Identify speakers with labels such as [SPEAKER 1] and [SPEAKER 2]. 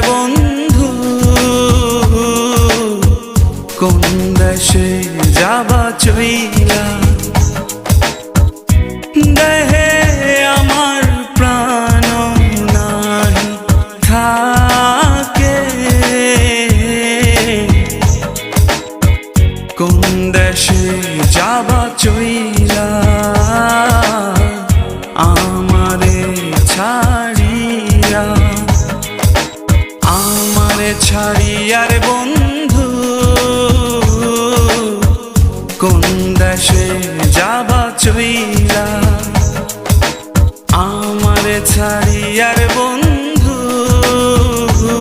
[SPEAKER 1] বন্ধু কোন দেশে যাবা চইলা দেহে আমার প্রাণ নাহি থাকে কোন দেশে যাবা চইলা আমারে ছাড়িয়া ছাড়িয়ার বন্ধু কোন দেশে যাবা চইলা আমারে ছাড়িয়ার বন্ধু